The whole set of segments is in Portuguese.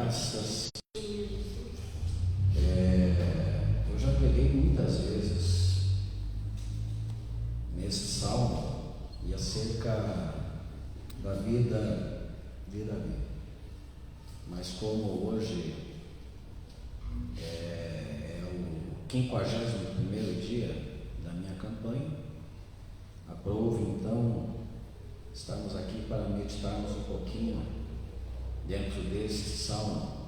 graças. Eu já preguei muitas vezes nesse salmo e acerca da vida, mas como hoje é o 51º dia da minha campanha, aprove então estarmos aqui para meditarmos um pouquinho dentro desse salmo.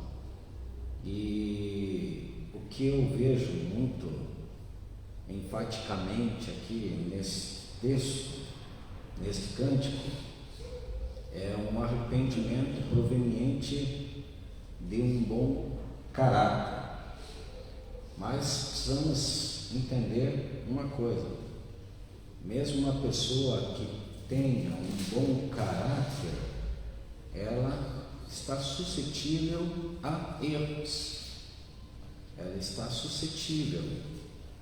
E o que eu vejo muito enfaticamente aqui nesse texto, nesse cântico, é um arrependimento proveniente de um bom caráter. Mas precisamos entender uma coisa: mesmo uma pessoa que tenha um bom caráter, ela está suscetível a erros, ela está suscetível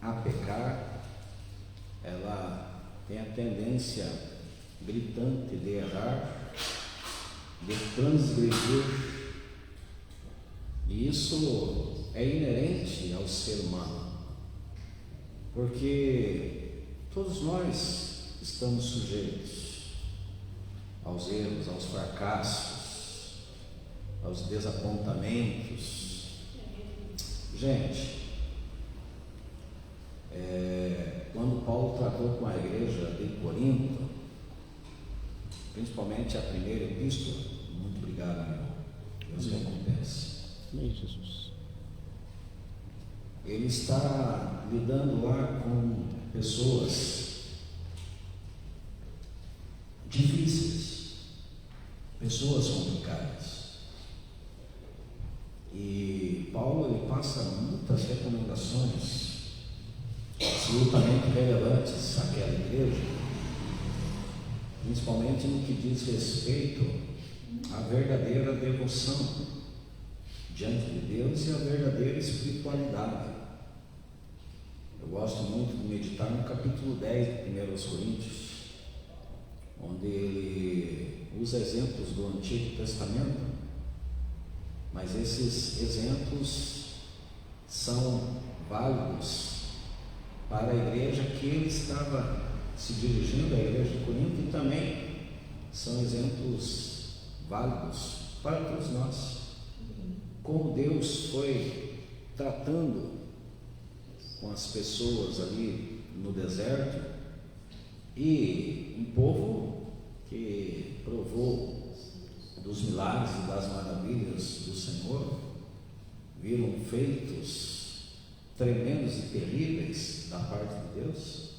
a pecar, ela tem a tendência gritante de errar, de transgredir, e isso é inerente ao ser humano, porque todos nós estamos sujeitos aos erros, aos fracassos, aos desapontamentos. Gente, quando Paulo tratou com a igreja de Corinto, principalmente a primeira epístola, muito obrigado, meu irmão, Deus recompense. Amém, Jesus. Ele está lidando lá com pessoas difíceis, pessoas complicadas. E Paulo ele passa muitas recomendações absolutamente relevantes àquela igreja, principalmente no que diz respeito à verdadeira devoção diante de Deus e à verdadeira espiritualidade. Eu gosto muito de meditar no capítulo 10 de 1 Coríntios, onde ele usa exemplos do Antigo Testamento, mas esses exemplos são válidos para a igreja que ele estava se dirigindo, à igreja de Corinto, e também são exemplos válidos para todos nós. Como Deus foi tratando com as pessoas ali no deserto, e um povo que provou dos milagres e das maravilhas do Senhor, viram feitos tremendos e terríveis da parte de Deus,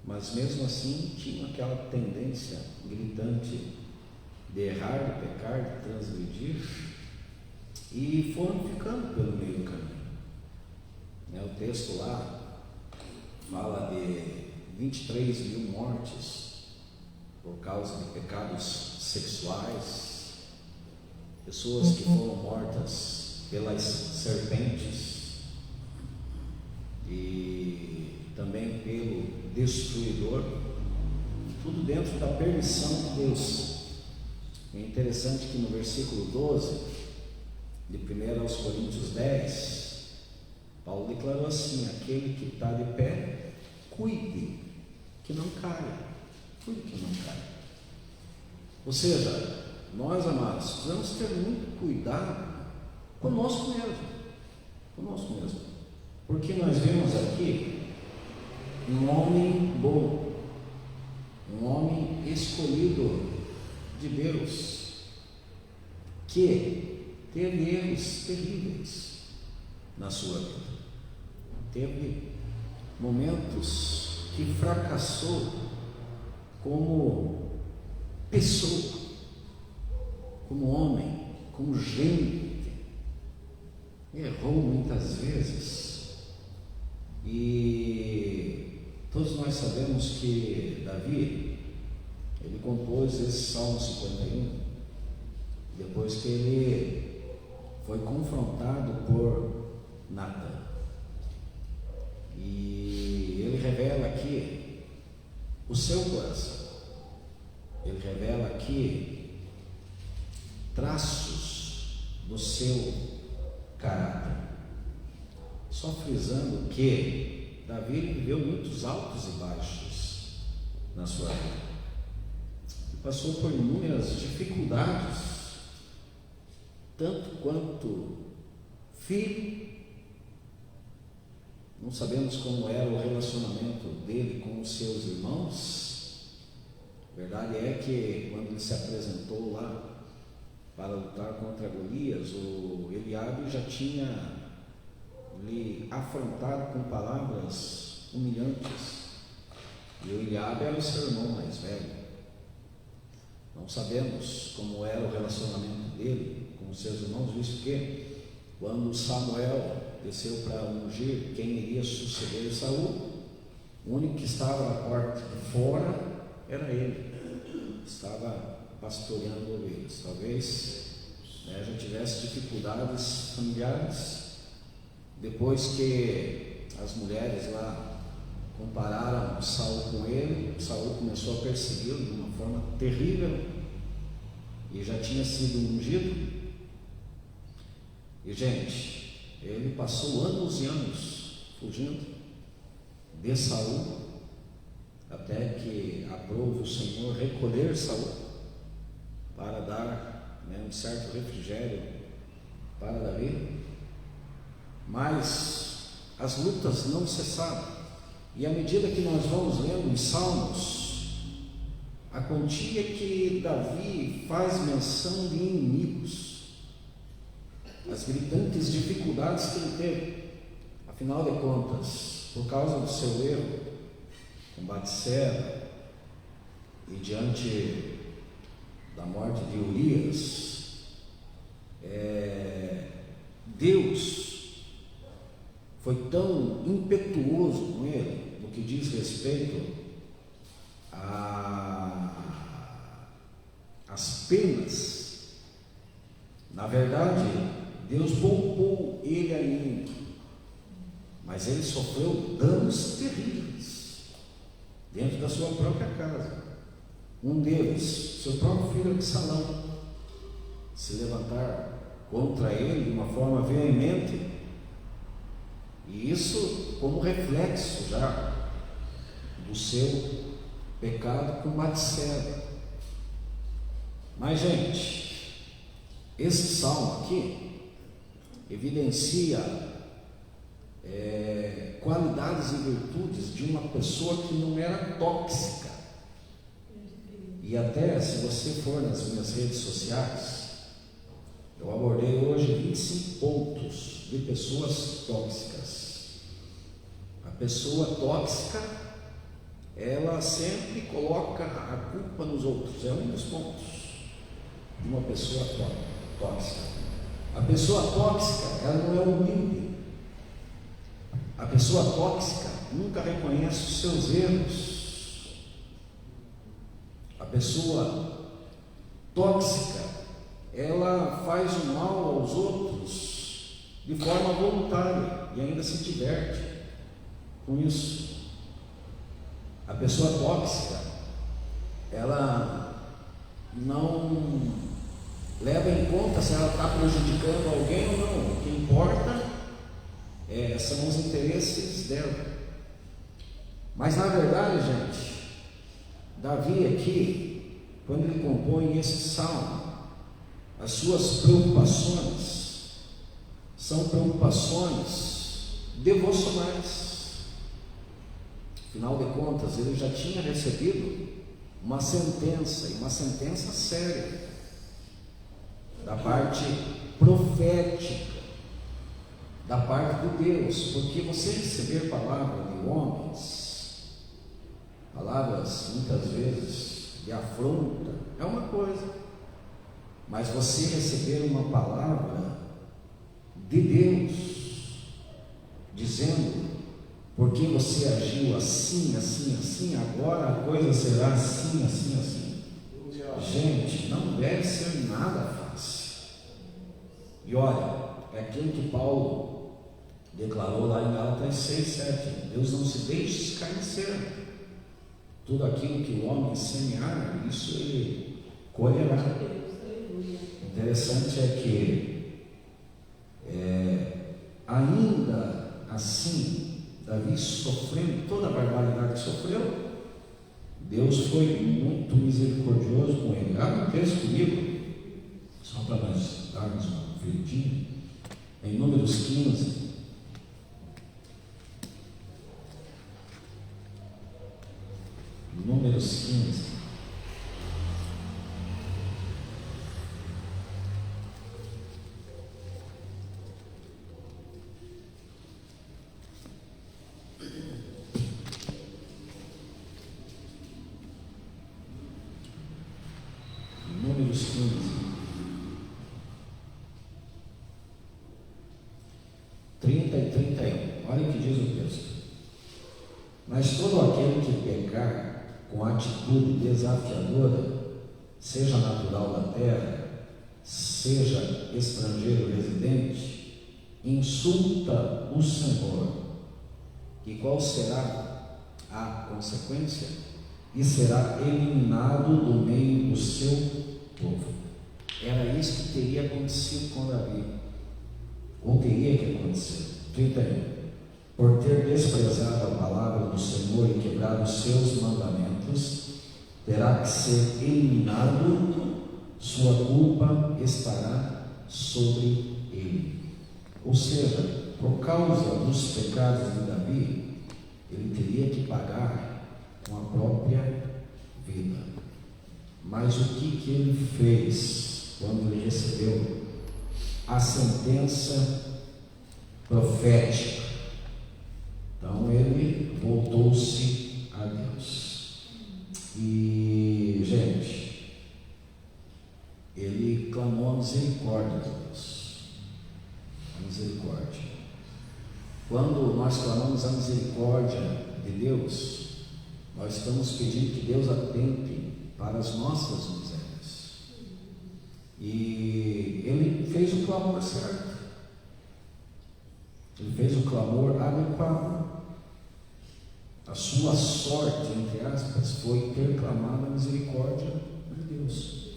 mas mesmo assim tinham aquela tendência gritante de errar, de pecar, de transgredir, e foram ficando pelo meio do caminho. O texto lá fala de 23 mil mortes por causa de pecados sexuais, pessoas que foram mortas pelas serpentes e também pelo destruidor, tudo dentro da permissão de Deus. É interessante que no versículo 12 de 1 aos Coríntios 10, Paulo declarou assim: aquele que está de pé, cuide que não caia, cuide que não caia. Ou seja, nós, amados, precisamos ter muito cuidado conosco mesmo, porque nós vemos aqui um homem bom, um homem escolhido de Deus, que teve erros terríveis na sua vida, teve momentos que fracassou como pessoa, como homem, como gente, errou muitas vezes. E todos nós sabemos que Davi, ele compôs esse Salmo 51 depois que ele foi confrontado por Natan, e ele revela aqui o seu coração, ele revela aqui traços do seu caráter. Só frisando que Davi viveu muitos altos e baixos na sua vida. E passou por inúmeras dificuldades, tanto quanto filho. Não sabemos como era o relacionamento dele com os seus irmãos. A verdade é que quando ele se apresentou lá para lutar contra Golias, o Eliabe já tinha lhe afrontado com palavras humilhantes. E o Eliabe era o seu irmão mais velho. Não sabemos como era o relacionamento dele com os seus irmãos, visto que quando Samuel desceu para ungir quem iria suceder Saul, o único que estava na porta de fora era ele. Estava pastoreando ovelhas. Talvez já tivesse dificuldades familiares, depois que as mulheres lá compararam Saul com ele. Saul começou a persegui-lo de uma forma terrível, e já tinha sido ungido. E gente, ele passou anos e anos fugindo de Saul, até que aprove o Senhor recolher Saul para dar um certo refrigério para Davi. Mas as lutas não cessaram, e à medida que nós vamos lendo em Salmos, a quantia que Davi faz menção de inimigos, as gritantes dificuldades que ele teve. Afinal de contas, por causa do seu erro com Batseba e diante da morte de Urias, Deus foi tão impetuoso com ele no que diz respeito às penas. Na verdade, Deus poupou ele ainda, mas ele sofreu danos terríveis dentro da sua própria casa. Um deles, seu próprio filho Absalão, se levantar contra ele de uma forma veemente, e isso como reflexo já do seu pecado com Batseba. Mas gente, esse salmo aqui evidencia qualidades e virtudes de uma pessoa que não era tóxica. E até se você for nas minhas redes sociais, eu abordei hoje 25 pontos de pessoas tóxicas. A pessoa tóxica, ela sempre coloca a culpa nos outros. É um dos pontos de uma pessoa tóxica. A pessoa tóxica, ela não é humilde. A pessoa tóxica nunca reconhece os seus erros. A pessoa tóxica, ela faz o mal aos outros de forma voluntária e ainda se diverte com isso. A pessoa tóxica, ela não leva em conta se ela está prejudicando alguém ou não. O que importa são os interesses dela. Mas na verdade, gente, Davi aqui, quando ele compõe esse salmo, as suas preocupações são preocupações devocionais. Afinal de contas, ele já tinha recebido uma sentença, e uma sentença séria, da parte profética, da parte de Deus. Porque você receber palavra de homens, palavras muitas vezes de afronta, é uma coisa, mas você receber uma palavra de Deus, dizendo: porque você agiu assim, assim, assim, agora a coisa será assim, assim, assim. Gente, não deve ser nada fácil. E olha, é aquilo que Paulo declarou lá em Gálatas 6:7: Deus não se deixa escarnecer. Tudo aquilo que o homem semear, isso ele colherá. Interessante é que ainda assim, Davi sofrendo toda a barbaridade que sofreu, Deus foi muito misericordioso com ele. Abre o texto comigo, só para nós darmos uma conferidinha, em Números 15. Números 15. Números 15. 30 e 31. Olha o que diz o texto. Mas todo aquele que pecar com atitude desafiadora, seja natural da terra, seja estrangeiro residente, insulta o Senhor. E qual será a consequência? E será eliminado do meio do seu povo. Era isso que teria acontecido com Davi, ou teria que acontecer. 31. Por ter desprezado a palavra do Senhor e quebrado os seus mandamentos, terá que ser eliminado, sua culpa estará sobre ele. Ou seja, por causa dos pecados de Davi, ele teria que pagar com a própria vida. Mas o que ele fez quando ele recebeu a sentença profética? Então ele voltou-se a Deus. E, gente, ele clamou a misericórdia de Deus. A misericórdia. Quando nós clamamos a misericórdia de Deus, nós estamos pedindo que Deus atente para as nossas misérias. E ele fez o clamor certo. Ele fez o clamor adequado. A sua sorte, entre aspas, foi ter clamado a misericórdia de Deus.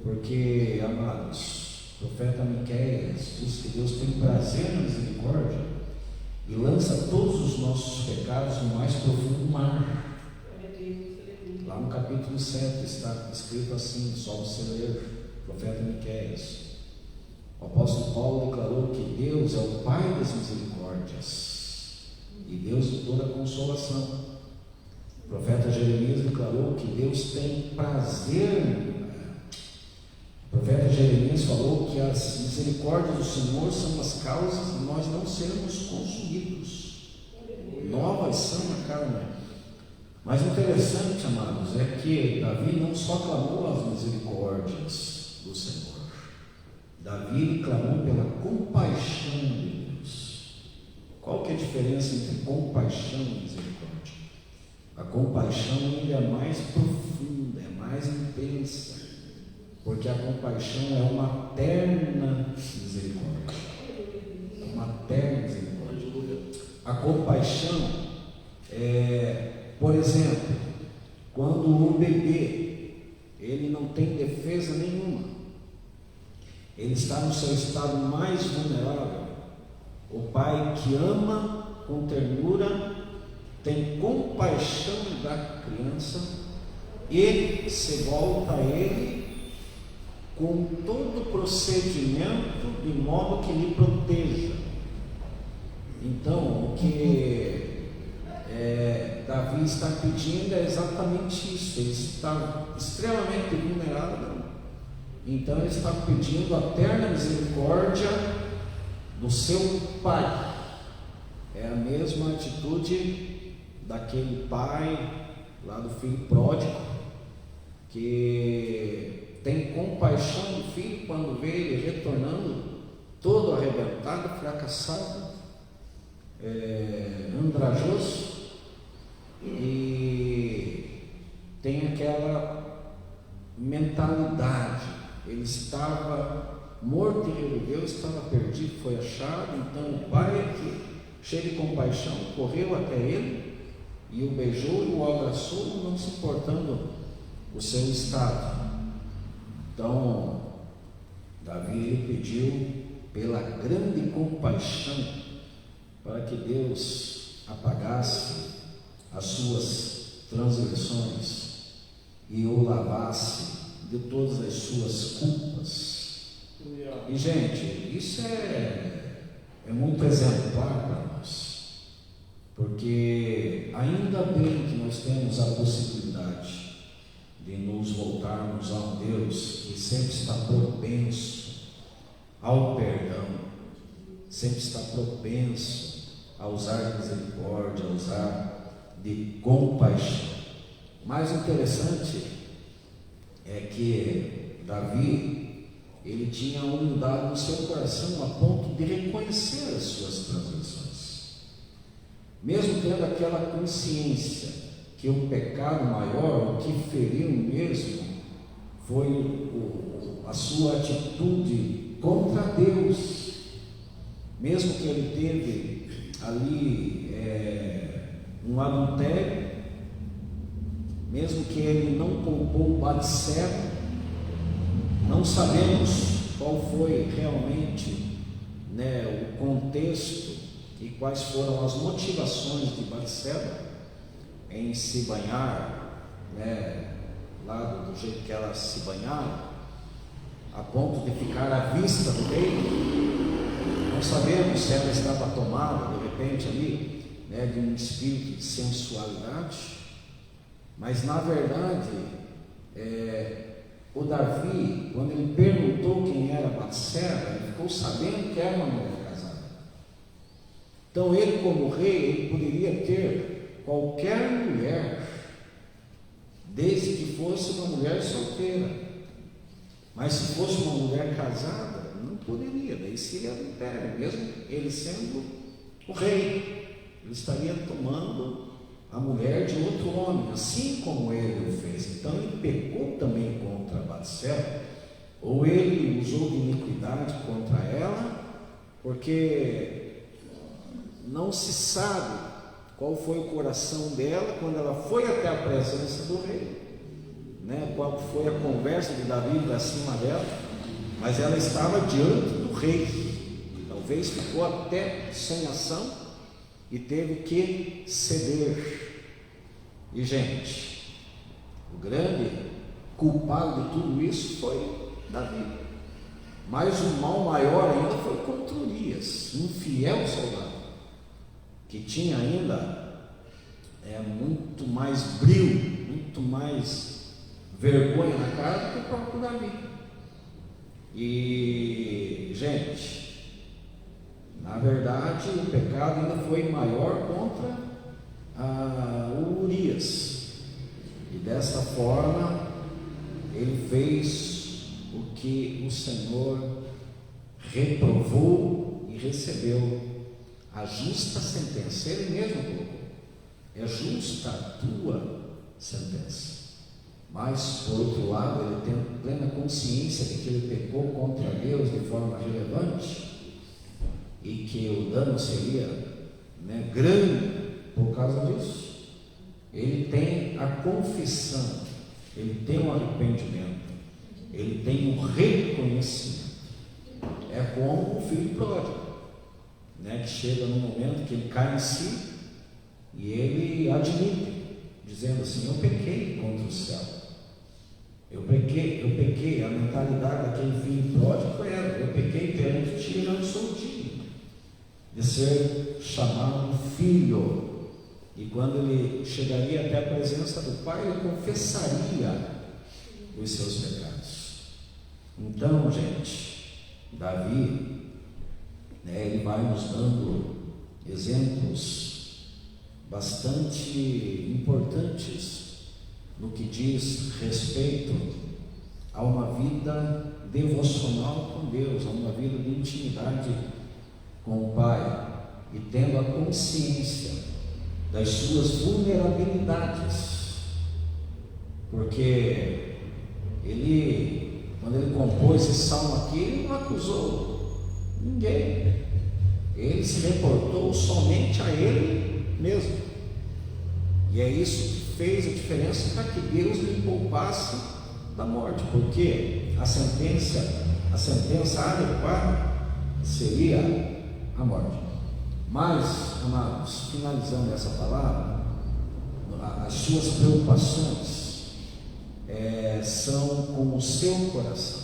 Porque, amados, o profeta Miqueias diz que Deus tem prazer na misericórdia e lança todos os nossos pecados no mais profundo mar. Lá no capítulo 7 está escrito assim, só você ler, o profeta Miqueias. O apóstolo Paulo declarou que Deus é o Pai das misericórdias e Deus de toda consolação. O profeta Jeremias declarou que Deus tem prazer. O profeta Jeremias falou que as misericórdias do Senhor são as causas de nós não sermos consumidos. Novas são a carne. Mas o interessante, amados, é que Davi não só clamou as misericórdias do Senhor. Davi clamou pela compaixão de Deus. Qual que é a diferença entre compaixão e misericórdia? A compaixão ainda é mais profunda, é mais intensa, porque a compaixão é uma terna misericórdia. É uma terna misericórdia. A compaixão por exemplo, quando um bebê ele não tem defesa nenhuma, ele está no seu estado mais vulnerável, o pai que ama com ternura tem compaixão da criança e se volta a ele com todo o procedimento de modo que lhe proteja. Então, o que Davi está pedindo é exatamente isso. Ele está extremamente vulnerável, então ele está pedindo a terna misericórdia do seu pai. É a mesma atitude daquele pai lá do filho pródigo, que tem compaixão do filho quando vê ele retornando todo arrebentado, fracassado, andrajoso, e tem aquela mentalidade. Ele estava morto e reviveu, estava perdido, foi achado. Então o pai, que cheio de compaixão, correu até ele e o beijou e o abraçou, não se importando o seu estado. Então Davi pediu pela grande compaixão para que Deus apagasse as suas transgressões e o lavasse de todas as suas culpas. E, gente, isso é muito exemplar para nós, porque ainda bem que nós temos a possibilidade de nos voltarmos a um Deus que sempre está propenso ao perdão, sempre está propenso a usar misericórdia, a usar de compaixão. Mais interessante é que Davi, ele tinha humildade no seu coração a ponto de reconhecer as suas transgressões, mesmo tendo aquela consciência que o pecado maior, o que feriu mesmo, foi a sua atitude contra Deus. Mesmo que ele teve ali um adultério, mesmo que ele não poupou Batseba, não sabemos qual foi realmente o contexto e quais foram as motivações de Batseba em se banhar, lá do jeito que ela se banhava, a ponto de ficar à vista do rei. Não sabemos se ela estava tomada de repente ali, de um espírito de sensualidade, mas na verdade, o Davi, quando ele perguntou quem era Batseba, ele ficou sabendo que era uma mulher casada. Então ele, como rei, ele poderia ter qualquer mulher, desde que fosse uma mulher solteira, mas se fosse uma mulher casada, não poderia, daí seria adultério, mesmo ele sendo o rei, ele estaria tomando a mulher de outro homem, assim como ele o fez. Então ele pecou também contra Batseba, ou ele usou de iniquidade contra ela, porque não se sabe qual foi o coração dela quando ela foi até a presença do rei, qual foi a conversa de Davi para cima dela, mas ela estava diante do rei, talvez ficou até sem ação e teve que ceder. E, gente, o grande culpado de tudo isso foi Davi, mas o mal maior ainda foi contra Urias, um fiel soldado, que tinha ainda muito mais brio, muito mais vergonha na cara do que o próprio Davi. E, gente, na verdade o pecado ainda foi maior contra o Urias, e dessa forma ele fez o que o Senhor reprovou e recebeu a justa sentença. Ele mesmo colocou: é justa a tua sentença. Mas, por outro lado, ele tem plena consciência de que ele pecou contra Deus de forma relevante e que o dano seria grande por causa disso. Ele tem a confissão, ele tem um arrependimento, ele tem um reconhecimento. É como o filho pródigo, que chega num momento que ele cai em si e ele admite, dizendo assim: eu pequei contra o céu, eu pequei. A mentalidade daquele filho pródigo era: eu pequei perante ti e não sou digno de ser chamado filho. E quando ele chegaria até a presença do Pai, ele confessaria os seus pecados. Então, gente, Davi, ele vai nos dando exemplos bastante importantes no que diz respeito a uma vida devocional com Deus, a uma vida de intimidade com o Pai, e tendo a consciência das suas vulnerabilidades, porque ele, quando ele compôs esse salmo aqui, ele não acusou ninguém, ele se reportou somente a ele mesmo, e é isso que fez a diferença para que Deus lhe poupasse da morte, porque a sentença adequada seria a morte. Mas, amados, finalizando essa palavra, as suas preocupações são com o seu coração,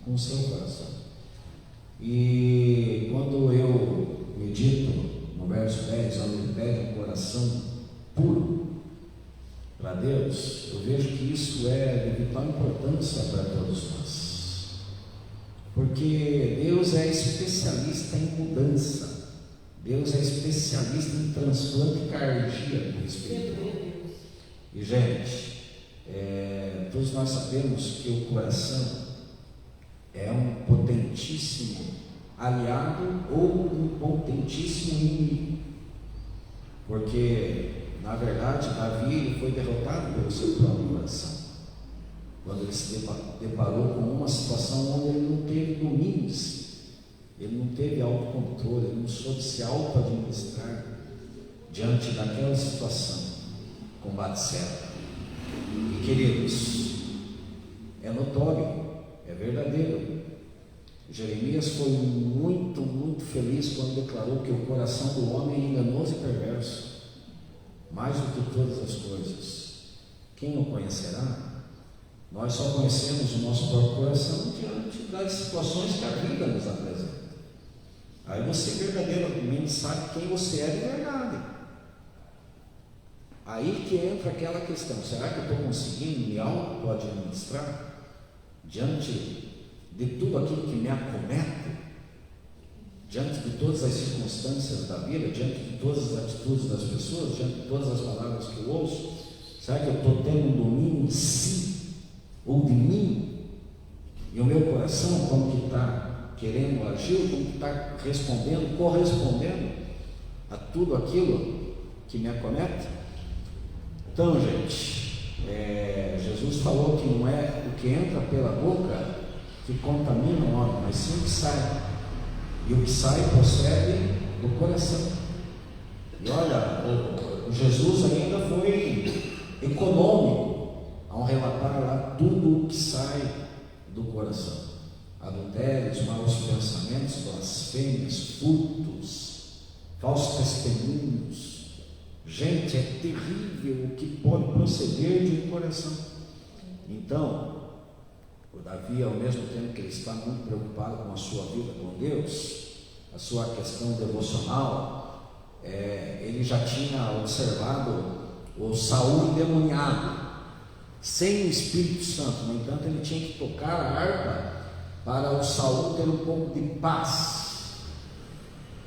com o seu coração. E quando eu medito no verso 10, onde ele pede um coração puro para Deus, eu vejo que isso é de vital importância para todos nós, porque Deus é especialista em mudança, Deus é especialista em transplante cardíaco espiritual. E gente, todos nós sabemos que o coração é um potentíssimo aliado ou um potentíssimo inimigo, porque na verdade Davi foi derrotado pelo seu próprio coração, quando ele se deparou com uma situação onde ele não teve domínio de si, ele não teve autocontrole, ele não soube se auto-administrar diante daquela situação com Batseba. E queridos, é notório, é verdadeiro. Jeremias foi muito feliz quando declarou que o coração do homem é enganoso e perverso, mais do que todas as coisas. Quem o conhecerá? Nós só conhecemos o nosso próprio coração diante das situações que a vida nos apresenta. Aí você verdadeiramente sabe quem você é de verdade. Aí que entra aquela questão: será que eu estou conseguindo me auto-administrar diante de tudo aquilo que me acomete, diante de todas as circunstâncias da vida, diante de todas as atitudes das pessoas, diante de todas as palavras que eu ouço? Será que eu estou tendo um domínio de si ou de mim? E o meu coração, como que está querendo agir, como que está respondendo, correspondendo a tudo aquilo que me acomete? Então, gente, Jesus falou que não é o que entra pela boca que contamina o homem, mas sim o que sai. E o que sai procede do coração. E olha, o Jesus ainda foi econômico ao relatar lá tudo o que sai do coração: adultérios, maus pensamentos, blasfêmias, furtos, falsos testemunhos. Gente, é terrível o que pode proceder de um coração. Então, o Davi, ao mesmo tempo que ele está muito preocupado com a sua vida com Deus, a sua questão devocional, ele já tinha observado o Saul endemoniado, sem o Espírito Santo. No entanto, ele tinha que tocar a harpa para o Saul ter um pouco de paz.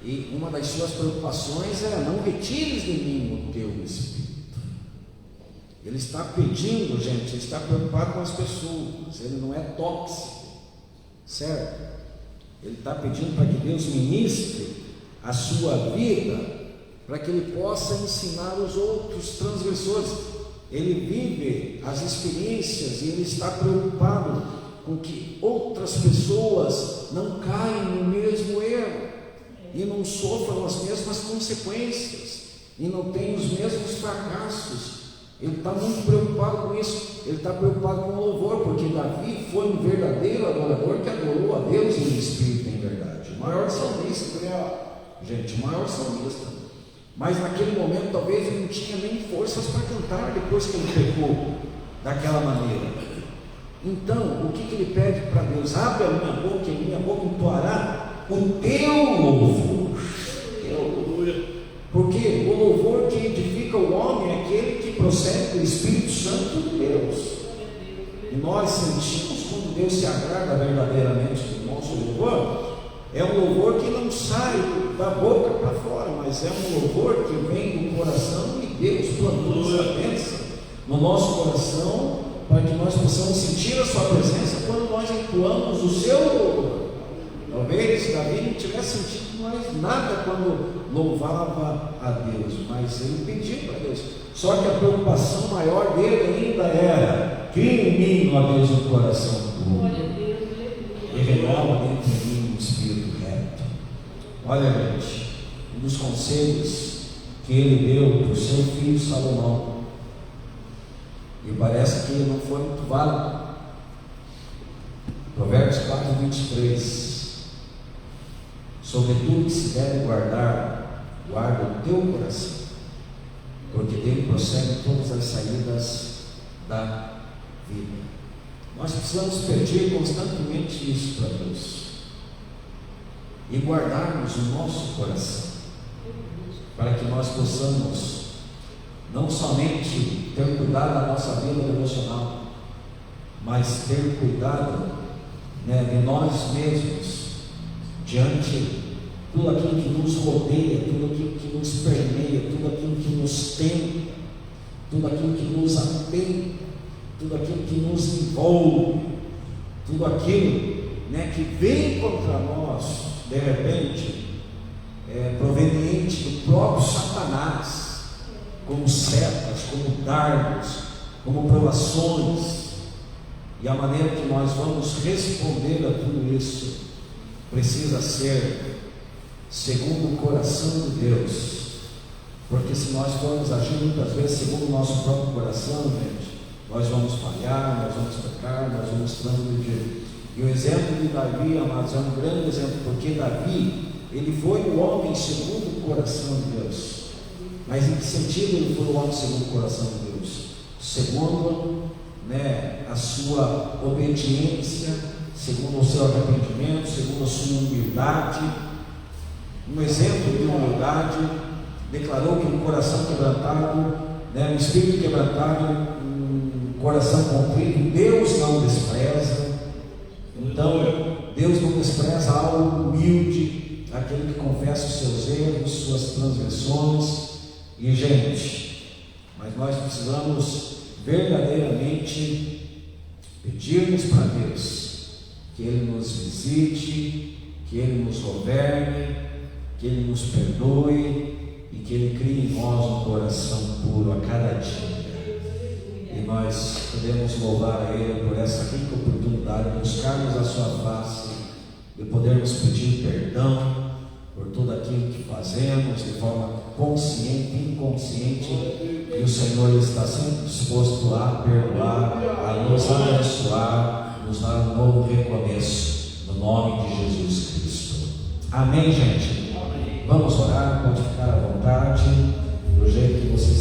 E uma das suas preocupações era: não retires de mim o teu Espírito. Ele está pedindo, gente, ele está preocupado com as pessoas, ele não é tóxico, certo? Ele está pedindo para que Deus ministre a sua vida, para que ele possa ensinar os outros transgressores. Ele vive as experiências e ele está preocupado com que outras pessoas não caiam no mesmo erro e não sofram as mesmas consequências e não tenham os mesmos fracassos. Ele está muito preocupado com isso. Ele está preocupado com o louvor, porque Davi foi um verdadeiro adorador que adorou a Deus em espírito e em verdade. O maior salmista, gente, o maior salmista. Mas naquele momento talvez ele não tinha nem forças para cantar depois que ele pecou daquela maneira. Então, o que ele pede para Deus? Abre a minha boca e minha boca entoará o teu louvor. Porque o louvor que edifica o homem é aquele que procede do Espírito Santo de Deus. E nós sentimos quando Deus se agrada verdadeiramente do nosso louvor. É um louvor que não sai da boca para fora, mas é um louvor que vem do coração, e Deus plantou essa bênção no nosso coração para que nós possamos sentir a sua presença quando nós entoamos o seu louvor. Talvez Davi não tivesse sentido mais nada quando louvava a Deus, mas ele pediu para Deus. Só que a preocupação maior dele ainda era: cria em mim, ó Deus, um coração puro, e renova dentro de mim um espírito reto. Olha, gente, um dos conselhos que ele deu para o seu filho Salomão, e parece que ele não foi muito válido. Provérbios 4:23: sobre tudo que se deve guardar, guarda o teu coração, porque dele procedem todas as saídas da vida. Nós precisamos pedir constantemente isso para Deus e guardarmos o nosso coração, para que nós possamos não somente ter cuidado da nossa vida devocional, mas ter cuidado, de nós mesmos, diante de tudo aquilo que nos rodeia, tudo aquilo que nos permeia, tudo aquilo que nos tenta, tudo aquilo que nos atende, tudo aquilo que nos envolve, tudo aquilo que vem contra nós, de repente, proveniente do próprio Satanás, como setas, como dardos, como provações, e a maneira que nós vamos responder a tudo isso precisa ser segundo o coração de Deus, porque se nós formos agir muitas vezes segundo o nosso próprio coração, gente, nós vamos falhar, nós vamos pecar, nós vamos transgredir. E o exemplo de Davi, amados, é um grande exemplo, porque Davi, ele foi o homem segundo o coração de Deus. Mas em que sentido ele foi o homem segundo o coração de Deus? Segundo a sua obediência, segundo o seu arrependimento, segundo a sua humildade. Um exemplo de humildade, declarou que um coração quebrantado, um espírito quebrantado, um coração contrito, Deus não despreza. Então, Deus não despreza algo humilde, aquele que confessa os seus erros, suas transgressões. E, gente, mas nós precisamos verdadeiramente pedirmos para Deus que Ele nos visite, que Ele nos governe, que Ele nos perdoe e que Ele crie em nós um coração puro a cada dia. E nós podemos louvar a Ele por essa rica oportunidade de buscarmos a sua face, de podermos pedir perdão por tudo aquilo que fazemos de forma consciente e inconsciente, e o Senhor está sempre disposto a perdoar, a nos abençoar, nos dar um novo recomeço, no nome de Jesus Cristo. Amém, gente? Vamos orar, pode ficar à vontade, do jeito que vocês